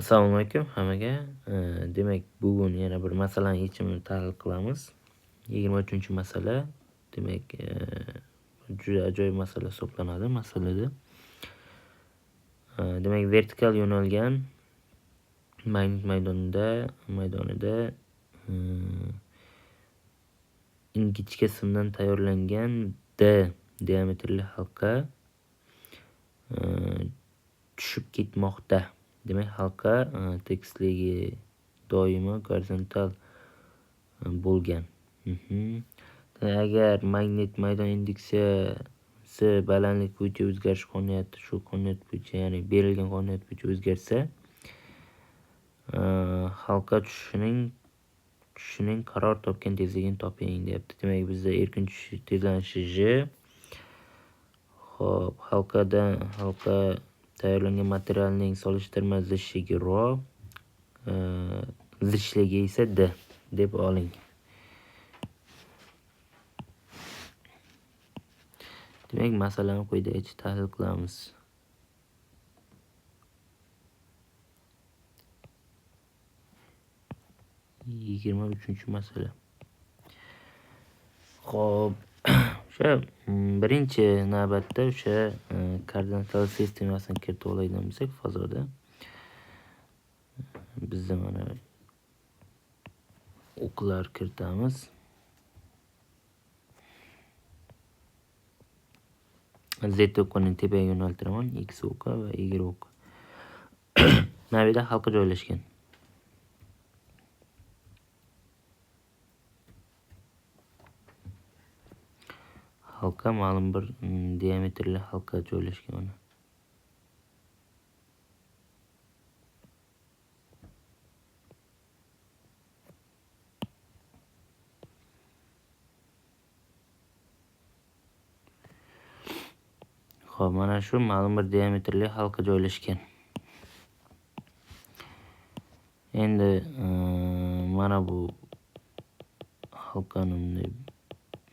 Assalomu alaykum hammaga. Demak, bugun yana bir masalaning yechimini tahlil qilamiz. 23-masala. Demak, juda ajoyib masala hisoblanadi masalada. Demak, vertikal yo'nalgan magnit maydonida ingichka simdan tayyorlangan D diametrli halqa tushib ketmoqda. Demak, halqa tekisligi doimo gorizontal bo'lgan. Agar magnit maydon indeksiyasi balandlik bo'yicha o'zgarish qonuniyati shu qonuniyat bo'yicha, ya'ni berilgan qonuniyat bo'yicha o'zgarsa, halqa tushishining qaror topgan tezligini toping deyapti. Demak, bizda erkin tushish tezlanishi J. Xo'p, halqa tayyorlangan materialning solishtirma zichligi ρ, zichligi esa D deb oling. Demak, masalani quyidagicha tahlil qilamiz. Yigirma uchinchi masala. Xo'p, o'sha birinchi navbatda o'sha koordinatlar sistemasini kiritib oladigan bo'lsak, fazoda bizda mana o'qlar kiritamiz. Z o'qini tepaga yo'naltiraman, X o'qi va Y o'qi. Mana bu yerda halqa joylashgan. Halqa ma'lum bir diametrli halqa joylashgan mana. Xo'p, mana shu ma'lum bir diametrli halqa joylashgan. Endi mana bu halqani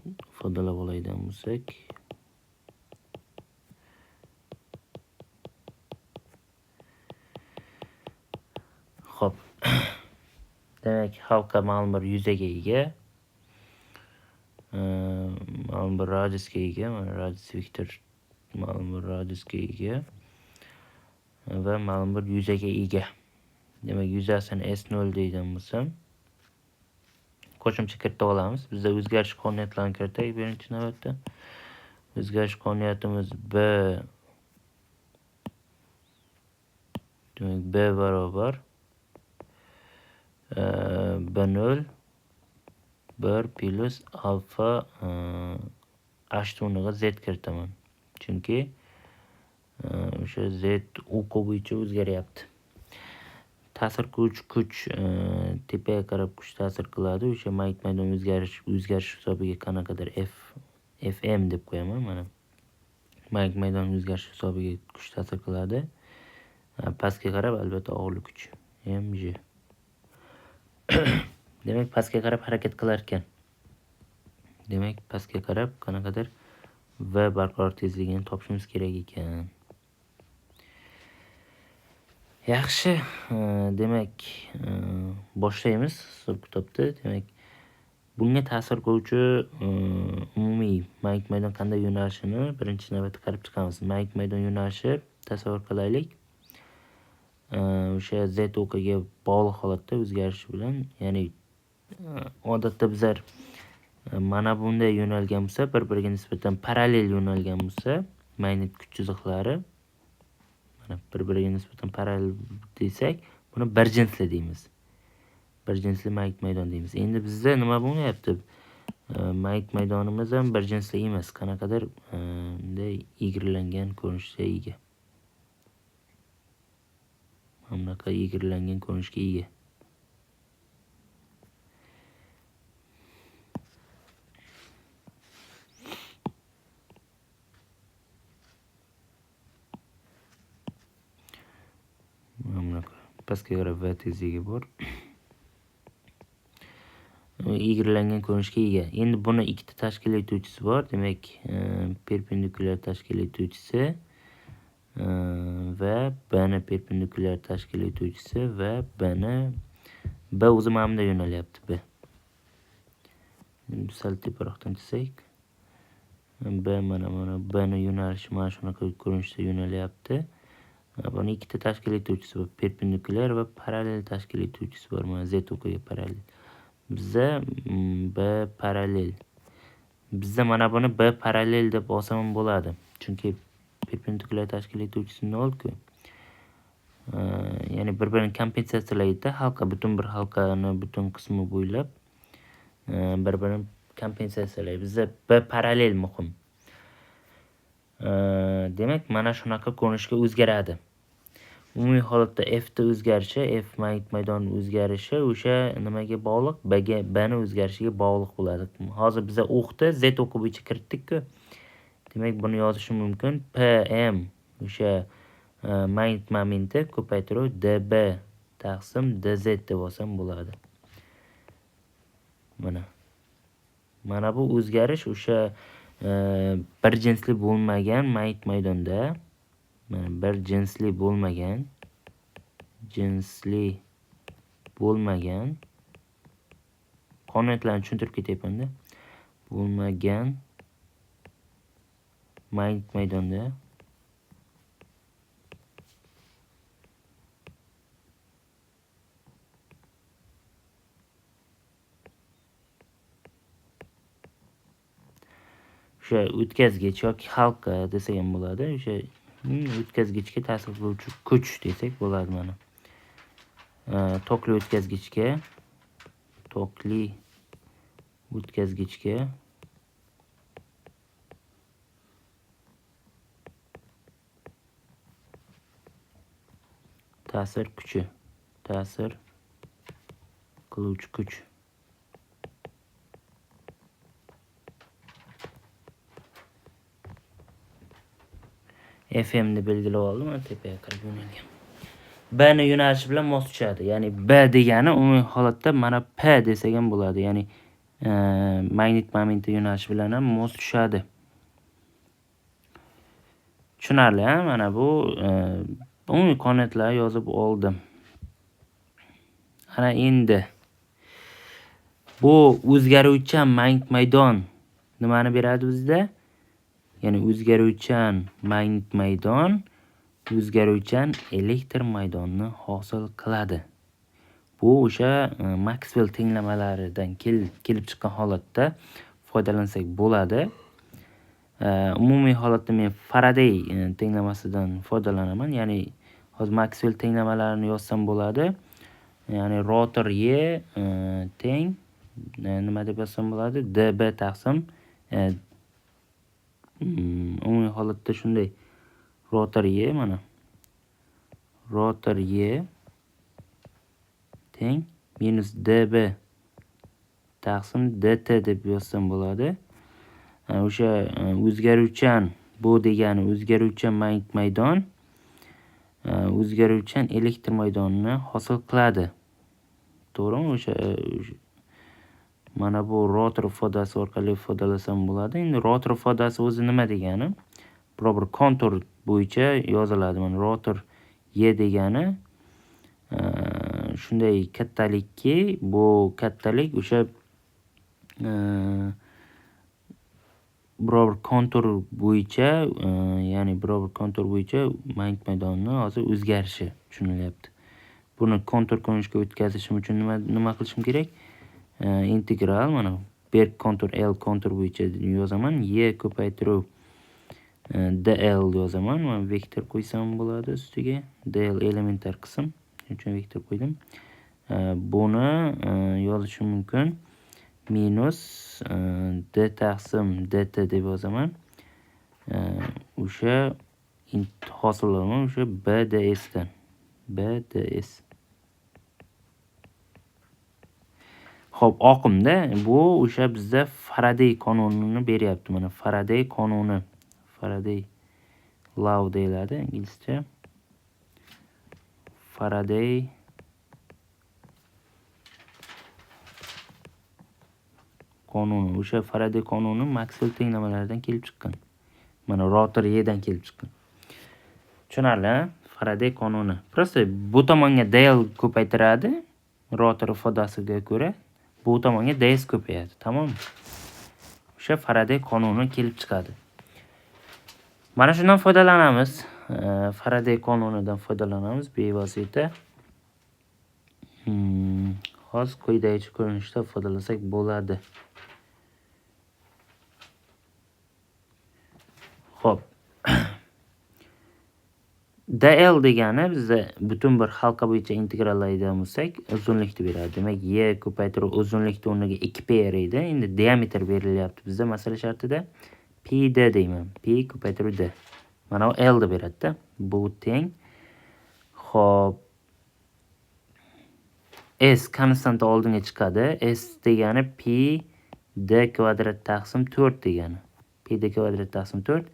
ifodalab oladigan bo'lsak, xo'p. Demak, halqa ma'lum bir yuzaga ega, ma'lum bir radiusga ega, mana radius vektor ma'lum bir radiusga ega va ma'lum bir yuzaga ega. Demak, yuzasini S0 deydigan bo'lsam, qo'shimcha kiritib olamiz. Bizda o'zgarish qonuniyatlarini kiritaylik birinchi navbatda. O'zgarish qonuniyatimiz B. Demak, B barobar B0 1 plus alfa h o'rniga Z kiritaman. Chunki o'sha Z o'qi bo'yicha o'zgaryapti. Ta'sir qiluvchi kuch tepaga qarab kuch ta'sir qiladi. O'sha magnit maydon o'zgarish hisobiga qanaqadir Fm deb qo'yaman. Mana magnit maydon o'zgarish hisobiga kuch ta'sir qiladi. Pastga qarab albatta og'irlik kuch mg. Demak, pastga qarab harakat qilar ekan. Demak, pastga qarab qanaqadir v barqaror tezligini topishimiz kerak ekan. Yaxshi, demak, boshlaymiz hisob-kitobni. Demak, bunga ta'sir qiluvchi umumiy magnit maydon qanday yo'nalishini birinchi navbatda qarab chiqamiz. Magnit maydon yo'nalishi tasavvur qilaylik. O'sha Z o'qiga bog'liq holatda o'zgarishi bilan, ya'ni odatda bizlar mana bunday yo'nalgan bo'lsa, bir-biriga nisbatan parallel yo'nalgan bo'lsa, magnit kuch chiziqlari mana bir-biriga nisbatan parallel desak, buni bir jinsli deymiz. Bir jinsli magnit maydon deymiz. Endi bizda nima bo'lyapti? Magnit maydonimiz ham bir jinsli emas, qanaqadir bunday egrilangan ko'rinishga ega. Bunaqa egrilangan ko'rinishga ega. Pastga qarab v tezligi bor. Egrilangan ko'rinishga ega. Endi buni ikkita tashkil etuvchisi bor. Demak, perpendikulyar tashkil etuvchisi va bni perpendikulyar tashkil etuvchisi va b o'zi mana bunda yo'nalyapti. Sal teparoqdan chizsak, mana bni yo'nalishi mana shunaqa ko'rinishda yo'nalyapti. Buni ikkita tashkil etuvchisi bor, perpendikulyar va parallel tashkil etuvchisi bor. Mana z o'qiga parallel. Bizda b parallel. Bizda mana buni b parallel deb olsam bo'ladi. Chunki perpendikulyar tashkil etuvchisi 0-ku. Ya'ni bir-birini kompensatsiyalaydi. Butun bir halqani butun qismi bo'ylab bir-birini kompensatsiyalaydi. Bizda b parallel muhim. Demak, mana shunaqa ko'rinishga o'zgaradi. Umumiy holatda f da o'zgarishi, f magnit maydoni o'zgarishi o'sha nimaga bog'liq? Bni o'zgarishiga bog'liq bo'ladi. Hozir biz o'qni z o'qi bo'yicha kiritdik-ku. Demak, buni yozishim mumkin. Pm o'sha magnit momenti ko'paytiruv db taqsim dz deb olsam bo'ladi. Mana bu o'zgarish o'sha bir jinsli bo'lmagan magnit maydonda, bir jinsli bo'lmagan qonuniyatlarni tushuntirib ketyapman-da. Bo'lmagan magnit maydonda o'sha o'tkazgich yoki halqa desak ham bo'ladi. O'sha o'tkazgichga ta'sir qiluvchi kuch desak bo'ladi mana. Tokli o'tkazgichga ta'sir qiluvchi kuch. FM ni belgilab oldim, mana tepaga qarab yo'nalgan. B ni yo'nalishi bilan mos tushadi. Ya'ni B degani umumiy holatda mana P desak ham bo'ladi. Ya'ni magnit momenti yo'nalishi bilan ham mos tushadi. Tushunarli, mana bu umumiy qonuniyatlarni yozib oldim. Ana endi bu o'zgaruvchan magnit maydon nimani beradi bizda? Ya'ni o'zgaruvchan magnit maydon o'zgaruvchan elektr maydonni hosil qiladi. Bu o'sha Maxwell tenglamalaridan kelib chiqqan holatda foydalansak bo'ladi. Umumiy holatda men Faraday tenglamasidan foydalanaman. Ya'ni hozir Maxwell tenglamalarini yozsam bo'ladi. Ya'ni rotor Y teng nima deb yozsam bo'ladi? db taqsim umumiy holatda shunday. Rotor Y mana. Rotor Y teng minus db taqsim dt deb yozsam bo'ladi. O'sha o'zgaruvchan, bu degani o'zgaruvchan magnit maydon o'zgaruvchan elektr maydonini hosil qiladi. To'g'rimi? O'sha mana bu rotor ifodasi orqali ifodalasam bo'ladi. Endi rotor ifodasi o'zi nima degani? Biror bir kontur bo'yicha yoziladi. Mana rotor Y degani shunday kattalikki, bu kattalik o'sha biror bir kontur bo'yicha, ya'ni biror bir kontur bo'yicha magnit maydonni hozir o'zgarishi tushunilyapti. Buni kontur ko'rinishga o'tkazishim uchun nima qilishim kerak? Integral mana berk kontur L kontur bo'yicha yozaman. Y ko'paytiruv dl yozaman. Mana vektor qo'ysam bo'ladi ustiga. dl elementar qism. Shuning uchun vektor qo'ydim. Buni yozishim mumkin. Minus d taqsim dt deb yozaman. O'sha hosillanma o'sha bds dan. bds. Xo'p, oqimda bu o'sha bizda Faraday qonunini beryapti. Mana Faraday qonuni. Faraday law deyiladi inglizcha. Faraday qonuni. O'sha Faraday qonuni Maxwell tenglamalaridan kelib chiqqan. Mana rotor Y dan kelib chiqqan. Tushunarli, ha? Faraday qonuni. Просто bu tomonga del ko'paytiradi. Rotor ifodasiga ko'ra bu tomonga ds ko'payadi, tamommi? O'sha Faraday qonuni kelib chiqadi. Mana shundan foydalanamiz. Faraday qonunidan foydalanamiz bevosita. Hozir quyidagi ko'rinishda foydalasak bo'ladi. Xo'p. dl degani bizda butun bir halqa bo'yicha integrallaydigan bo'lsak, uzunlikni beradi. Demak, y ko'paytirib uzunlikni o'rniga 2p edi. Endi diametr berilyapti bizda masala shartida. Pd deyman. P ko'paytirib d. Mana bu l deb beradi-da. Bu teng. Xo'p. S konstanta oldinga chiqadi. S degani p d kvadrat taqsim 4 degani. P d kvadrat taqsim 4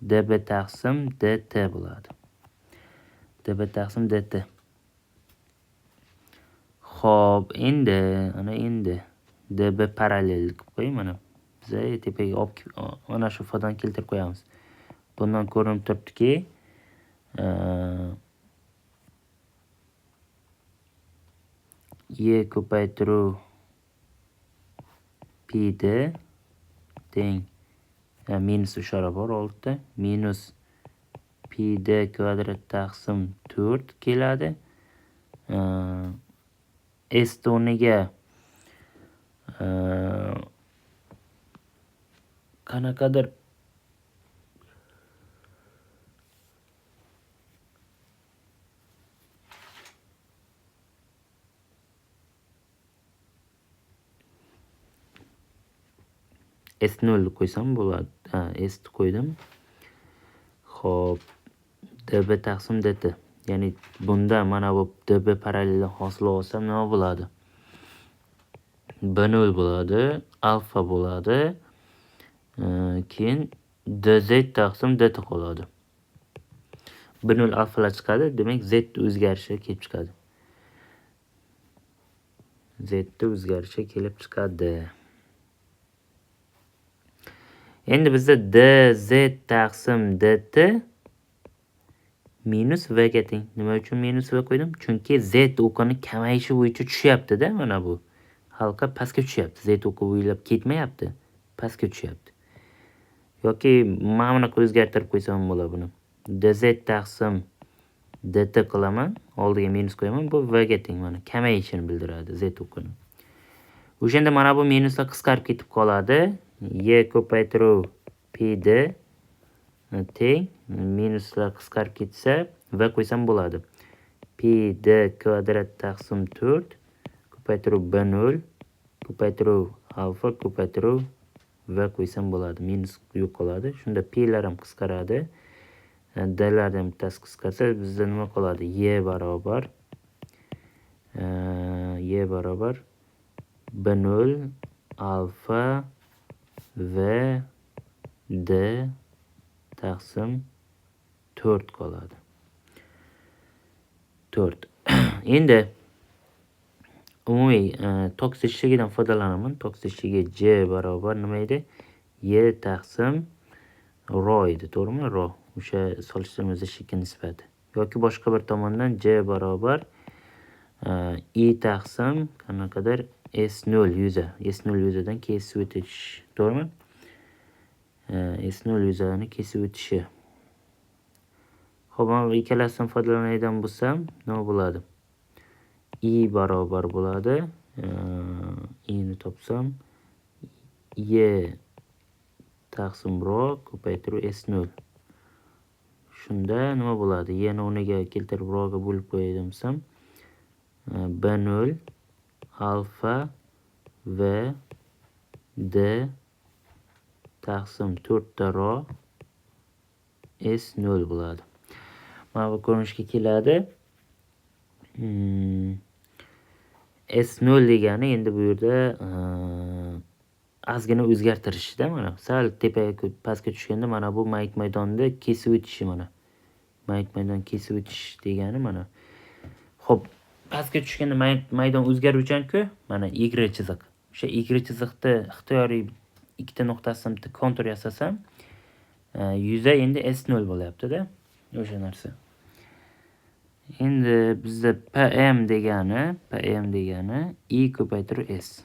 db taqsim dt bo'ladi. db taqsim dt. Xo'p, endi db parallel qilib qo'y mana. Biz tepaga mana shu ifodani keltirib qo'yamiz. Bundan ko'rinib turibdiki, y ko'paytiruv pd teng minus ishora bor oldida, minus pd kvadrat taqsim 4 keladi. S o'rniga qanaqadir S0 qo'ysam bo'ladi. S qo'ydim. Xo'p, db taqsim dt. Ya'ni bunda mana bu db paralleldan hosil olsam nima bo'ladi? B0 bo'ladi, alfa bo'ladi. Keyin dz taqsim dt qoladi. B0 alfalar chiqadi, demak z o'zgarishi kelib chiqadi. Z o'zgarishi kelib chiqadi. Endi bizda dz taqsim dt minus v ga teng. Nima uchun minus v qo'ydim? Chunki z o'qini kamayishi bo'yicha tushyapti-da, mana bu. Halqa pastga tushyapti. Z o'qi bo'ylab ketmayapti, pastga tushyapti. Yoki mana bunaqa o'zgartirib qo'ysam bo'ladi buni. dz taqsim dt qilaman, oldiga minus qo'yaman, bu v ga teng, mana kamayishini bildiradi z o'qini. O'shanda mana bu minuslar qisqarib ketib qoladi. Y ko'paytiruv pd teng minuslar qisqarib ketsa v qo'ysam bo'ladi. Pd kvadrat taqsim 4 ko'paytiruv b0 ko'paytiruv alfa ko'paytiruv v qo'ysam bo'ladi. Minus yo'q qoladi. Shunda plar ham qisqaradi. Dlar ham bittasi qisqarsa bizda nima qoladi? Y barobar b0 alfa v d taqsim 4 qoladi. 4. Endi umumiy tok teshligidan foydalanaman. Tok teshligi J barobar nima edi? Y taqsim ro edi, to'g'rimi? Ro. O'sha solishtirma zidligi nisbati. Yoki boshqa bir tomondan J barobar I taqsim qanaqadir S0 yuza. S0 yuzadan kesib o'tish, to'g'rimi? S0 yuzani kesib o'tishi. Xo'p, mana ikkalasidan foydalanadigan bo'lsam, nima bo'ladi? I barobar bo'ladi. I ni topsam Y taqsim ro ko'paytiruv S0. Shunda nima bo'ladi? Y ni o'rniga keltirib roga bo'lib qo'yadigan bo'lsam, B0 alfa v d taqsim 4 ta ro S0 bo'ladi. Mana bu ko'rinishga keladi. S0 degani endi bu yerda ozgina o'zgartirishda, mana sal tepaga pastga tushganda mana bu mayk maydonni kesib o'tishi, mana mayk maydon kesib o'tish degani mana. Xo'p, pastga tushganda maydon o'zgaruvchan-ku, mana y chiziq. O'sha y chiziqda ixtiyoriy ikkita nuqtasidan kontur yasasam, yuza endi S0 bo'lyapti-da. O'sha narsa. Endi bizda PM degani I ko'paytirib S.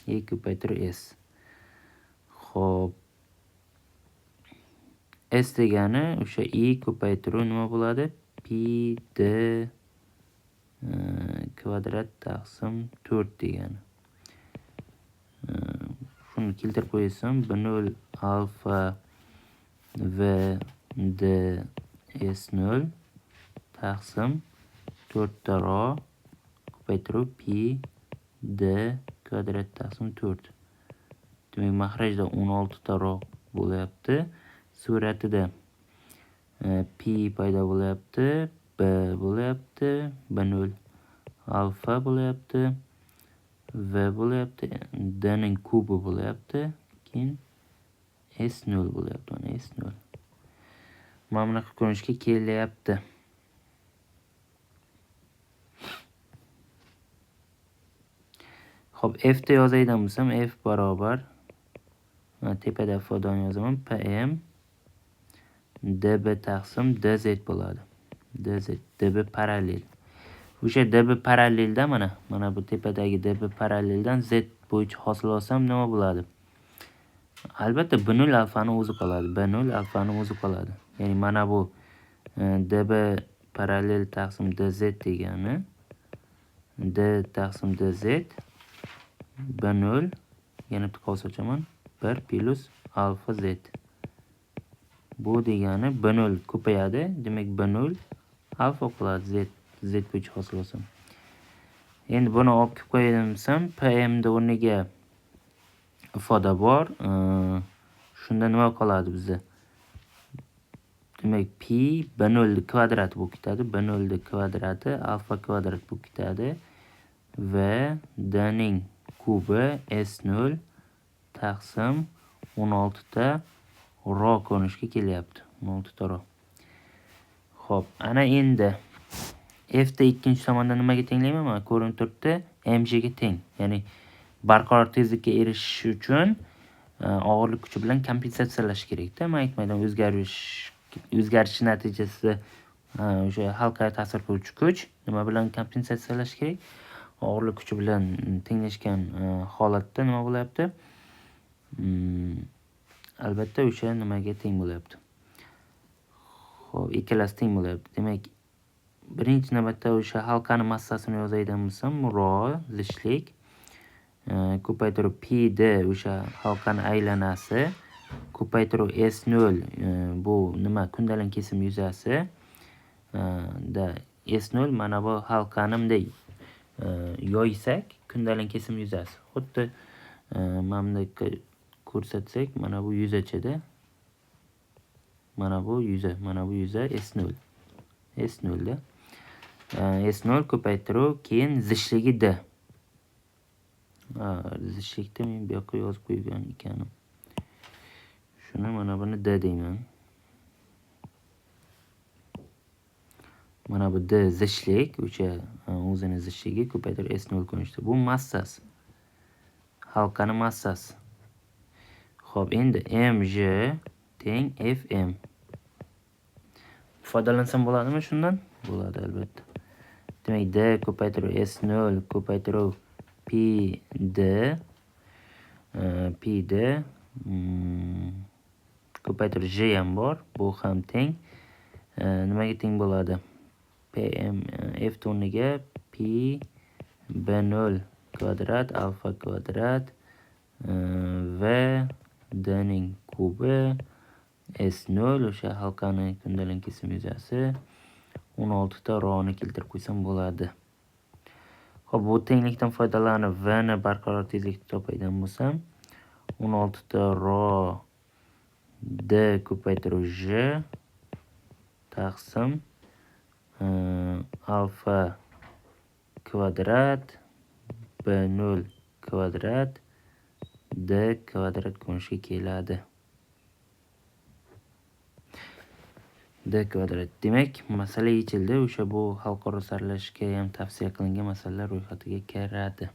I ko'paytirib S. Xo'p. S degani o'sha I ko'paytiruv nima bo'ladi? Pi D kvadrat taqsim 4 degani. Shuni keltirib qo'ysam, B0 alfa V D S0 taqsim 4 ta ro ko'paytiruv pi D kvadrat taqsim 4. Demak, mahrajda 16 ta ro bo'lyapti. Suratida pi paydo bo'lyapti, B bo'lyapti, B0 alfa bo'lyapti, V bo'lyapti, D ning kubi bo'lyapti, keyin S0 bo'lyapti, mana S0. Mana bunaqa ko'rinishga kelyapti. Xo'p, F da yozaydigan bo'lsam, F barobar tepada ifodani yozaman, PM DB taqsim DZ bo'ladi. DZ, DB parallel. O'sha DB parallelda mana bu tepadagi DB paralleldan Z bo'yicha hosil olsam nima bo'ladi? Albatta B0 alfani o'zi qoladi. B0 alfani o'zi qoladi. Ya'ni mana bu DB parallel taqsim DZ degani D taqsim DZ B0 yana bitta qavs ochaman 1 plus alfa Z. Bu degani B0 ko'payadi. Demak B0 alfa qoladi Z bo'yicha hosil olsam. Endi buni olib kelib qo'yadigan PM da o'rniga ifoda bor. Shunda nima qoladi bizda? Demak, pi B0 kvadrati bo'lib ketadi. B0 kvadrati alfa kvadrat bo'lib ketadi. Va D ning kubi S0 taqsim 16 ta ro ko'rinishga kelyapti. 16 ta ro. Xo'p, ana endi F da ikkinchi tomonda nimaga tenglayman? Mana ko'rinib turibdi, mg ga teng. Ya'ni barqaror tezlikka erishish uchun og'irlik kuchi bilan kompensatsiyalash kerak-da. Men aytmayman, o'zgarish natijasida o'sha halqaga ta'sir qiluvchi kuch nima bilan kompensatsiyalash kerak? Og'irlik kuchi bilan tenglashgan holatda nima bo'lyapti? Albatta o'sha nimaga teng bo'lyapti. Xo'p, ikkalasi teng bo'lyapti. Demak, birinchi navbatda o'sha halqani massasini yozadigan bo'lsam, ro zishlik ko'paytiruv PD o'sha halqani aylanasi, ko'paytiruv S0 bu nima? Kundalin kesim yuzasi da S0 mana bu halqani bunday yoysak, kundalin kesim yuzasi. Xuddi mana bunday ko'rsatsak, mana bu yuzachada. Mana bu yuza S0. S0 da. S0 ko'paytiruv keyin zishligi D. Zishlikda men bu yoqqa yozib qo'ygan ekanman. Shuni mana buni D deyman. Mana bu D zishlik, o'sha o'zini zishligi ko'paytiruv S0 ko'rinishda. Bu massasi. Halqani massasi. Xo'p, endi mg teng fm. Ifodalansam bo'ladimi shundan? Bo'ladi albatta. Demak, D ko'paytiruv S0 ko'paytiruv PD ko'paytiruv J ham bor. Bu ham teng. Nimaga teng bo'ladi? PM F o'rniga P B0 kvadrat alfa kvadrat va D ning kubi S0 o'sha halqani kundalin kesim yuzasi 16 ta roni keltirib qo'ysam bo'ladi. Xo'p, bu tenglikdan foydalanib V ni barqaror tezlikda topadigan bo'lsam, 16 ta ro D ko'paytiruv J taqsim alfa kvadrat B0 kvadrat D kvadrat ko'rinishga keladi. D kvadrat. Demak, masala yechildi. O'sha bu xalqaro saralashga ham tavsiya qilingan masalalar ro'yxatiga kiradi.